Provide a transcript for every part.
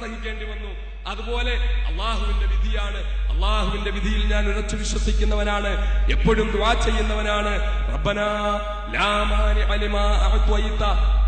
സഹിക്കേണ്ടി വന്നു. അതുപോലെ അള്ളാഹുവിന്റെ വിധിയാണ്. അള്ളാഹുവിന്റെ വിധിയിൽ ഞാൻ ഉറച്ചു വിശ്വസിക്കുന്നവനാണ്, എപ്പോഴും ദുആ ചെയ്യുന്നവനാണ്. റബ്ബനാ ലാ മാനിഅ ലിമാ അഅ്തൈത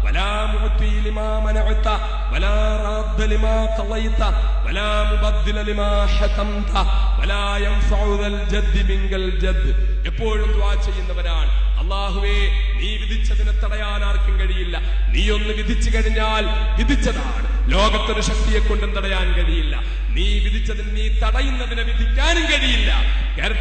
വലാ മുഅ്തി ലിമാ മനഅത വലാ റാദ്ദ ലിമാ ഖളൈത വലാ മുബദ്ദില ലിമാ ഹകംത വലാ യൻഫഉ ദൽ ജദ്ദി മിൻകൽ ജദ്ദ്. എപ്പോഴും ദുആ ചെയ്യുന്നവനാണ്. അല്ലാഹുവേ, നീ വിധിച്ചതിനെ തടയാൻ ആർക്കും കഴിയില്ല. നീ ഒന്ന് വിധിച്ചു കഴിഞ്ഞാൽ വിധിച്ചതാണ്. ലോകത്തൊരു ശക്തിയെ കൊണ്ടും തടയാൻ കഴിയില്ല. നീ വിധിച്ചതിന് നീ തടയുന്നതിനെ വിധിക്കാനും കഴിയില്ല.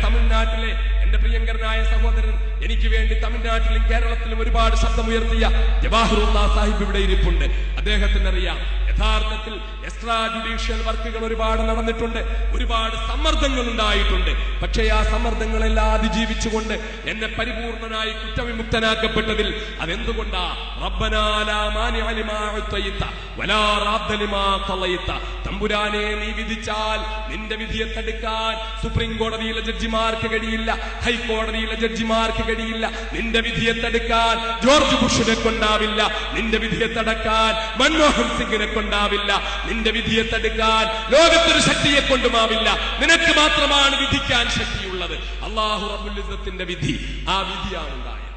തമിഴ്നാട്ടിലെ എന്റെ പ്രിയങ്കരനായ സഹോദരൻ എനിക്ക് വേണ്ടി തമിഴ്നാട്ടിലും കേരളത്തിലും ഒരുപാട് ശബ്ദമുയർത്തിയ ജവാഹറുല്ലാ സാഹിബ് ഇവിടെ ഇരിപ്പുണ്ട്. അദ്ദേഹത്തിന് അറിയാം, യഥാർത്ഥത്തിൽ എക്സ്ട്രാ ജുഡീഷ്യൽ വർക്കുകൾ ഒരുപാട് നടന്നിട്ടുണ്ട്, ഒരുപാട് സമ്മർദ്ദങ്ങൾ ഉണ്ടായിട്ടുണ്ട്. പക്ഷേ ആ സമ്മർദ്ദങ്ങളെല്ലാം അതിജീവിച്ചുകൊണ്ട് എന്നെ പരിപൂർണനായി കുറ്റവിമുക്തനാക്കപ്പെട്ടതിൽ അതെന്തുകൊണ്ടാ? റബ്ബനാ ലാ മാനിഅ ലിമാ അഅ്തൈത വലാ റാദ്ദ ലിമാ ഖളൈത. തമ്പുരാനെ, നീ വിധിച്ചാൽ നിന്റെ വിധിയെ തടുക്കാൻ സുപ്രീം കോടതിയിലെ ജഡ്ജിമാർക്ക് കഴിയില്ല, ഹൈക്കോടതിയിലെ ജഡ്ജിമാർക്ക് കഴിയില്ല. നിന്റെ വിധിയെ തടുക്കാൻ ജോർജ് ബുഷിനെ കൊണ്ടാവില്ല, നിന്റെ വിധിയെ തടുക്കാൻ മൻമോഹൻ സിംഗിനെ കൊണ്ടാവില്ല, നിന്റെ വിധിയെ തടുക്കാൻ ലോകത്തൊരു ശക്തിയെ കൊണ്ടുമാവില്ല. നിനക്ക് മാത്രമാണ് വിധിക്കാൻ ശക്തിയുള്ളത്. അല്ലാഹു റബ്ബുൽ ഇസ്സത്തിന്റെ വിധി, ആ വിധിയാണ് ഉണ്ടായത്.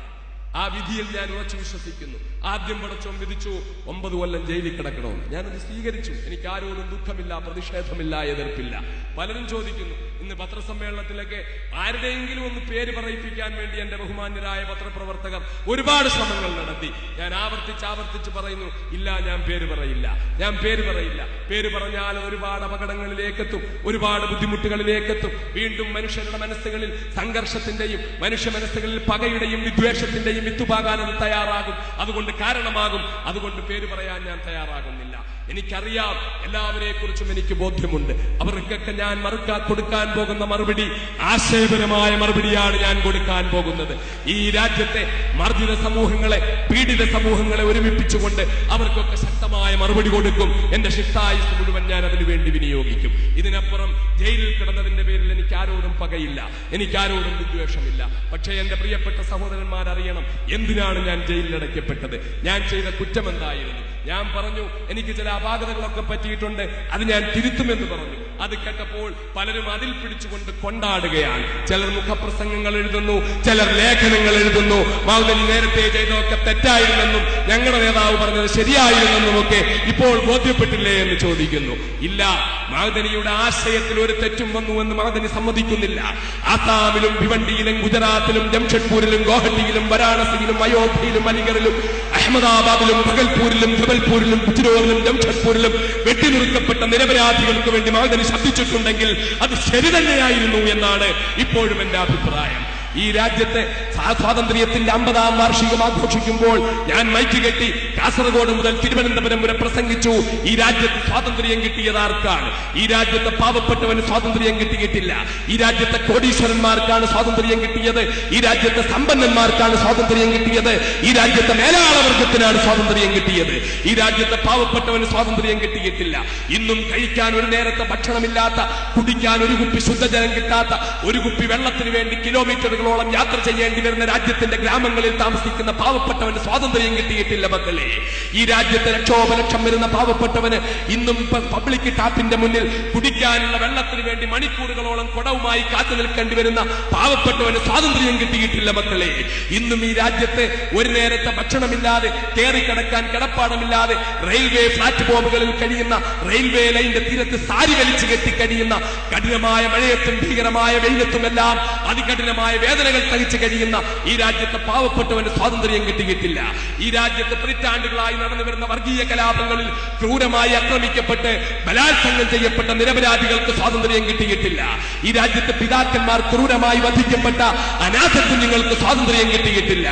ആ വിധിയിൽ ഞാൻ ഉറച്ചു വിശ്വസിക്കുന്നു. ആദ്യം പടച്ചോൻ വിധിച്ചു 9 കൊല്ലം ജയിലിൽ കിടക്കണമെന്ന്. ഞാനത് സ്വീകരിച്ചു. എനിക്ക് ആരോടും ദുഃഖമില്ല, പ്രതിഷേധമില്ല, എതിർപ്പില്ല. പലരും ചോദിക്കുന്നു, ഇന്ന് പത്രസമ്മേളനത്തിലൊക്കെ ആരുടെയെങ്കിലും ഒന്ന് പേര് പറയിപ്പിക്കാൻ വേണ്ടി എന്റെ ബഹുമാന്യരായ പത്രപ്രവർത്തകർ ഒരുപാട് ശ്രമങ്ങൾ നടത്തി. ഞാൻ ആവർത്തിച്ച് പറയുന്നു, ഇല്ല, ഞാൻ പേര് പറയില്ല, ഞാൻ പേര് പറയില്ല. പേര് പറഞ്ഞാൽ ഒരുപാട് അപകടങ്ങളിലേക്കെത്തും, ഒരുപാട് ബുദ്ധിമുട്ടുകളിലേക്കെത്തും. വീണ്ടും മനുഷ്യരുടെ മനസ്സുകളിൽ സംഘർഷത്തിന്റെയും മനുഷ്യ മനസ്സുകളിൽ പകയുടെയും വിദ്വേഷത്തിന്റെയും വിത്തുപാകാൻ അത് തയ്യാറാകും, അതുകൊണ്ട് കാരണമാകും. അതുകൊണ്ട് പേര് പറയാൻ ഞാൻ തയ്യാറാകുന്നില്ല. എനിക്കറിയാം, എല്ലാവരെ കുറിച്ചും എനിക്ക് ബോധ്യമുണ്ട്. അവർക്കൊക്കെ ഞാൻ കൊടുക്കാൻ പോകുന്ന മറുപടി ആശയപരമായ മറുപടിയാണ് ഞാൻ കൊടുക്കാൻ പോകുന്നത്. ഈ രാജ്യത്തെ മർദ്ദിത സമൂഹങ്ങളെ, പീഡിത സമൂഹങ്ങളെ ഒരുമിപ്പിച്ചുകൊണ്ട് അവർക്കൊക്കെ ശക്തമായ മറുപടി കൊടുക്കും. എന്റെ ശിഷ്ടായുസ് മുഴുവൻ ഞാൻ അതിനുവേണ്ടി വിനിയോഗിക്കും. ഇതിനപ്പുറം ജയിലിൽ കിടന്നതിന്റെ പേരിൽ എനിക്ക് ആരോടും പകയില്ല, എനിക്കാരോടും വിദ്വേഷമില്ല. പക്ഷേ എന്റെ പ്രിയപ്പെട്ട സഹോദരന്മാരറിയണം, എന്തിനാണ് ഞാൻ ജയിലിലടയ്ക്കപ്പെട്ടത്, ഞാൻ ചെയ്ത കുറ്റം എന്തായിരുന്നു. ഞാൻ പറഞ്ഞു, എനിക്ക് ചില അപാകതകളൊക്കെ പറ്റിയിട്ടുണ്ട്, അത് ഞാൻ തിരുത്തുമെന്ന് പറഞ്ഞു. അത് കേട്ടപ്പോൾ പലരും അതിൽ പിടിച്ചുകൊണ്ട് കൊണ്ടാടുകയാണ്. ചിലർ മുഖപ്രസംഗങ്ങൾ എഴുതുന്നു, ചിലർ ലേഖനങ്ങൾ എഴുതുന്നു. മൗദനി നേരത്തെ ചെയ്തതൊക്കെ തെറ്റായിരുന്നെന്നും ഞങ്ങളുടെ നേതാവ് പറഞ്ഞത് ശരിയായിരുന്നെന്നും ഒക്കെ ഇപ്പോൾ ബോധ്യപ്പെട്ടില്ലേ എന്ന് ചോദിക്കുന്നു. ഇല്ല, മൗദനിയുടെ ആശയത്തിൽ ഒരു തെറ്റും വന്നുവെന്ന് മൗദനി സമ്മതിക്കുന്നില്ല. ആസാമിലും ഭിവണ്ടിയിലും ഗുജറാത്തിലും ജംഷഡ്പൂരിലും ഗോഹട്ടിയിലും വാരാണസിയിലും അയോധ്യയിലും അലിഗറിലും അഹമ്മദാബാദിലും ഭഗൽപൂരിലും ജബൽപൂരിലും ഗുജറോറിലും ജംഷഡ്പൂരിലും വെട്ടിനുറുക്കപ്പെട്ട നിരപരാധികൾക്ക് വേണ്ടി മൗദനി ശബ്ദിച്ചിട്ടുണ്ടെങ്കിൽ അത് ശരി തന്നെയായിരുന്നു എന്നാണ് ഇപ്പോഴും എന്റെ അഭിപ്രായം. ഈ രാജ്യത്തെ സ്വാതന്ത്ര്യത്തിന്റെ 50ാം വാർഷികം ആഘോഷിക്കുമ്പോൾ ഞാൻ മൈക്ക് കെട്ടി കാസർഗോഡ് മുതൽ തിരുവനന്തപുരം വരെ പ്രസംഗിച്ചു. ഈ രാജ്യത്ത് സ്വാതന്ത്ര്യം കിട്ടിയത് ആർക്കാണ്? ഈ രാജ്യത്തെ പാവപ്പെട്ടവന് സ്വാതന്ത്ര്യം കിട്ടിയിട്ടില്ല. ഈ രാജ്യത്തെ കോടീശ്വരന്മാർക്കാണ് സ്വാതന്ത്ര്യം കിട്ടിയത്. ഈ രാജ്യത്തെ സമ്പന്നന്മാർക്കാണ് സ്വാതന്ത്ര്യം കിട്ടിയത്. ഈ രാജ്യത്തെ മേലാളവർഗത്തിനാണ് സ്വാതന്ത്ര്യം കിട്ടിയത്. ഈ രാജ്യത്തെ പാവപ്പെട്ടവന് സ്വാതന്ത്ര്യം കിട്ടിയിട്ടില്ല. ഇന്നും കഴിക്കാൻ ഒരു നേരത്തെ ഭക്ഷണമില്ലാത്ത, കുടിക്കാൻ ഒരു കുപ്പി ശുദ്ധജലം കിട്ടാത്ത, ഒരു കുപ്പി വെള്ളത്തിന് വേണ്ടി കിലോമീറ്ററുകളോളം യാത്ര ചെയ്യേണ്ടി വരുന്ന രാജ്യത്തിന്റെ ഗ്രാമങ്ങളിൽ താമസിക്കുന്ന പാവപ്പെട്ടവന് സ്വാതന്ത്ര്യം കിട്ടിയിട്ടില്ല മക്കളെ. ഈ രാജ്യത്തെ ലക്ഷോപലക്ഷം വരുന്ന പാവപ്പെട്ടവന് ഇന്നും പബ്ലിക് ടാപ്പിന്റെ മുന്നിൽ കുടിക്കാനുള്ള വെള്ളത്തിന് വേണ്ടി മണിക്കൂറുകളോളം കുടവുമായി കാത്തു നിൽക്കേണ്ടി വരുന്ന പാവപ്പെട്ടവന് സ്വാതന്ത്ര്യം കിട്ടിയിട്ടില്ല മക്കളെ. ഇന്നും ഈ രാജ്യത്തെ ഒരു നേരത്തെ ഭക്ഷണമില്ലാതെ, കയറിക്കിടക്കാൻ കിടപ്പാടമില്ലാതെ റെയിൽവേ പ്ലാറ്റ്ഫോമുകളിൽ കഴിയുന്ന, റെയിൽവേ ലൈനിന്റെ തീരത്ത് സാരി വലിച്ചു കെട്ടി കഴിയുന്ന, കഠിനമായ മഴയത്തും ഭീകരമായ വെയിലത്തുമെല്ലാം അതികഠിനമായ വേദനകൾ സഹിച്ചു കഴിയുന്ന ഈ രാജ്യത്തെ പാവപ്പെട്ടവന് സ്വാതന്ത്ര്യം കിട്ടിയിട്ടില്ല. ഈ രാജ്യത്ത് പതിറ്റാണ്ടുകളായി നടന്നു വരുന്ന വർഗീയ കലാപങ്ങളിൽ ക്രൂരമായി ആക്രമിക്കപ്പെട്ട് ബലാത്സംഗം ചെയ്യപ്പെട്ട നിരപരാധികൾക്ക് സ്വാതന്ത്ര്യം കിട്ടിയിട്ടില്ല. ഈ രാജ്യത്തെ പിതാക്കന്മാർ ക്രൂരമായി വധിക്കപ്പെട്ട അനാഥ കുഞ്ഞുങ്ങൾക്ക് സ്വാതന്ത്ര്യം കിട്ടിയിട്ടില്ല.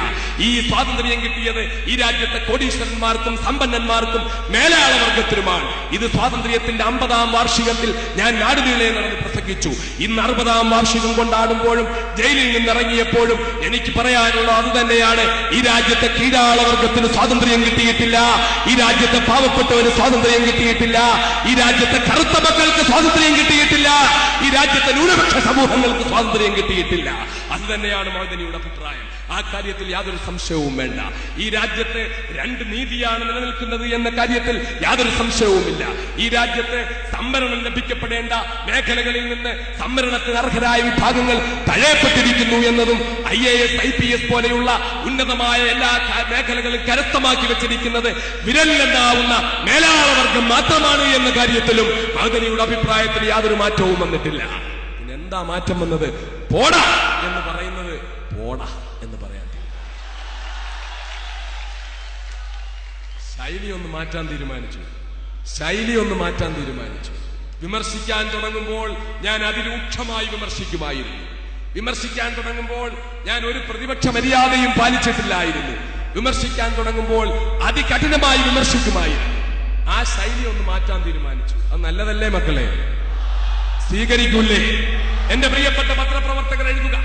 ഈ സ്വാതന്ത്ര്യം കിട്ടിയത് ഈ രാജ്യത്തെ കോടീശ്വരന്മാർക്കും സമ്പന്നന്മാർക്കും മേലാളവർഗത്തിനുമാണ്. ഇത് സ്വാതന്ത്ര്യത്തിന്റെ 50ാം വാർഷികത്തിൽ ഞാൻ നാടുനീളെ നടന്ന് പ്രസംഗിച്ചു. ഇന്ന് 60ാം വാർഷികം കൊണ്ടാടുമ്പോഴും ജയിലിൽ നിന്നിറങ്ങിയപ്പോഴും എനിക്ക് പറയാനുള്ള അത് തന്നെയാണ്. ഈ രാജ്യത്തെ കീഴാളവർഗത്തിന് സ്വാതന്ത്ര്യം കിട്ടിയിട്ടില്ല. ഈ രാജ്യത്തെ പാവപ്പെട്ടവന് സ്വാതന്ത്ര്യം കിട്ടിയിട്ടില്ല. ഈ രാജ്യത്തെ കറുത്ത മക്കൾക്ക് സ്വാതന്ത്ര്യം കിട്ടിയിട്ടില്ല. ഈ രാജ്യത്തെ ന്യൂനപക്ഷ സമൂഹങ്ങൾക്ക് സ്വാതന്ത്ര്യം കിട്ടിയിട്ടില്ല. അത് തന്നെയാണ് മൗദനിയുടെ അഭിപ്രായം. ആ കാര്യത്തിൽ യാതൊരു സംശയവും വേണ്ട. ഈ രാജ്യത്ത് രണ്ട് നീതിയാണ് നിലനിൽക്കുന്നത് എന്ന കാര്യത്തിൽ യാതൊരു സംശയവുമില്ല. ഈ രാജ്യത്ത് സംവരണം ലഭിക്കപ്പെടേണ്ട മേഖലകളിൽ നിന്ന് സംവരണത്തിന് അർഹരായ വിഭാഗങ്ങൾ തഴയപ്പെട്ടിരിക്കുന്നു എന്നതും IAS IPS പോലെയുള്ള ഉന്നതമായ എല്ലാ മേഖലകളും കരസ്ഥമാക്കി വെച്ചിരിക്കുന്നത് വിരലിലെണ്ണാവുന്ന മേലാളവർഗം മാത്രമാണ് എന്ന കാര്യത്തിലും മഅ്ദനിയുടെ അഭിപ്രായത്തിൽ യാതൊരു മാറ്റവും വന്നിട്ടില്ല. പിന്നെ എന്താ മാറ്റം വന്നത്? പോടാ എന്ന് പറയുന്നത് പോടാ എന്ന് പറയാൻ ശൈലി ഒന്ന് മാറ്റാൻ തീരുമാനിച്ചു. വിമർശിക്കാൻ തുടങ്ങുമ്പോൾ ഞാൻ അതിരൂക്ഷമായി വിമർശിക്കുമായിരുന്നു. വിമർശിക്കാൻ തുടങ്ങുമ്പോൾ ഞാൻ ഒരു പ്രതിപക്ഷ മര്യാദയും പാലിച്ചിട്ടില്ലായിരുന്നു. വിമർശിക്കാൻ തുടങ്ങുമ്പോൾ അതികഠിനമായി വിമർശിക്കുമായിരുന്നു. ആ ശൈലി ഒന്ന് മാറ്റാൻ തീരുമാനിച്ചു. അത് നല്ലതല്ലേ മക്കളെ? സ്വീകരിക്കൂലേ? എന്റെ പ്രിയപ്പെട്ട പത്രപ്രവർത്തകർ എഴുതുക.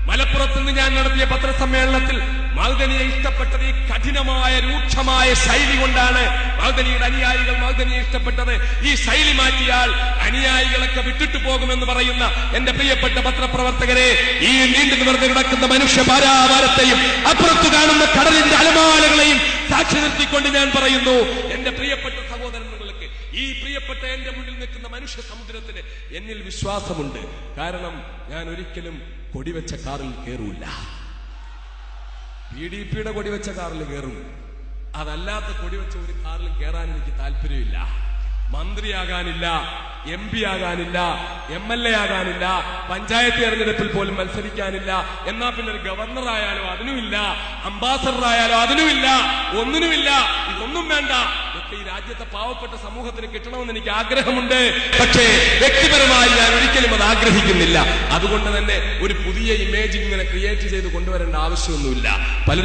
മലപ്പുറത്ത് നിന്ന് ഞാൻ നടത്തിയ പത്രസമ്മേളനത്തിൽ മഅ്ദനിയെ ഇഷ്ടപ്പെട്ടത് ഈ കഠിനമായ രൂക്ഷമായ ശൈലി കൊണ്ടാണ്. മഅ്ദനിയുടെ അനുയായികൾ മഅ്ദനിയെ ഇഷ്ടപ്പെട്ടത്. ഈ ശൈലി മാറ്റിയാൽ അനുയായികളൊക്കെ വിട്ടിട്ടു പോകുമെന്ന് പറയുന്ന എന്റെ പ്രിയപ്പെട്ട പത്രപ്രവർത്തകരെ, ഈ നീണ്ടു നിവർന്ന് കിടക്കുന്ന മനുഷ്യ പാരാവാരത്തെയും അപ്പുറത്ത് കാണുന്ന കടലിന്റെ അലമാലകളെയും സാക്ഷി നിർത്തിക്കൊണ്ട് ഞാൻ പറയുന്നു, എന്റെ പ്രിയപ്പെട്ട സഹോദരങ്ങൾക്ക്, ഈ പ്രിയപ്പെട്ട എന്റെ മുന്നിൽ നിൽക്കുന്ന മനുഷ്യ സമുദ്രത്തിന് എന്നിൽ വിശ്വാസമുണ്ട്. കാരണം ഞാൻ ഒരിക്കലും കൊടിവെച്ച കാറിൽ കയറൂല. PDPയുടെ കൊടിവെച്ച കാറിൽ കയറും. അതല്ലാത്ത കൊടിവെച്ച ഒരു കാറിൽ കയറാൻ എനിക്ക് താല്പര്യമില്ല. മന്ത്രിയാകാനില്ല, MP ആകാനില്ല, MLA ആകാനില്ല, പഞ്ചായത്ത് തെരഞ്ഞെടുപ്പിൽ പോലും മത്സരിക്കാനില്ല. എന്നാ പിന്നെ ഒരു ഗവർണറായാലോ അതിനുമില്ല, അംബാസഡറായാലോ അതിനുമില്ല, ഒന്നിനുമില്ല. ഇതൊന്നും വേണ്ട. ഇതൊക്കെ ഈ രാജ്യത്തെ പാവപ്പെട്ട സമൂഹത്തിന് കിട്ടണമെന്ന് എനിക്ക് ആഗ്രഹമുണ്ട്. പക്ഷേ വ്യക്തിപരമായി ഞാൻ ഒരിക്കലും അത് ആഗ്രഹിക്കുന്നില്ല. അതുകൊണ്ട് തന്നെ ഒരു പുതിയ ഇമേജ് ഇങ്ങനെ ക്രിയേറ്റ് ചെയ്ത് കൊണ്ടുവരേണ്ട ആവശ്യമൊന്നുമില്ല. പലരും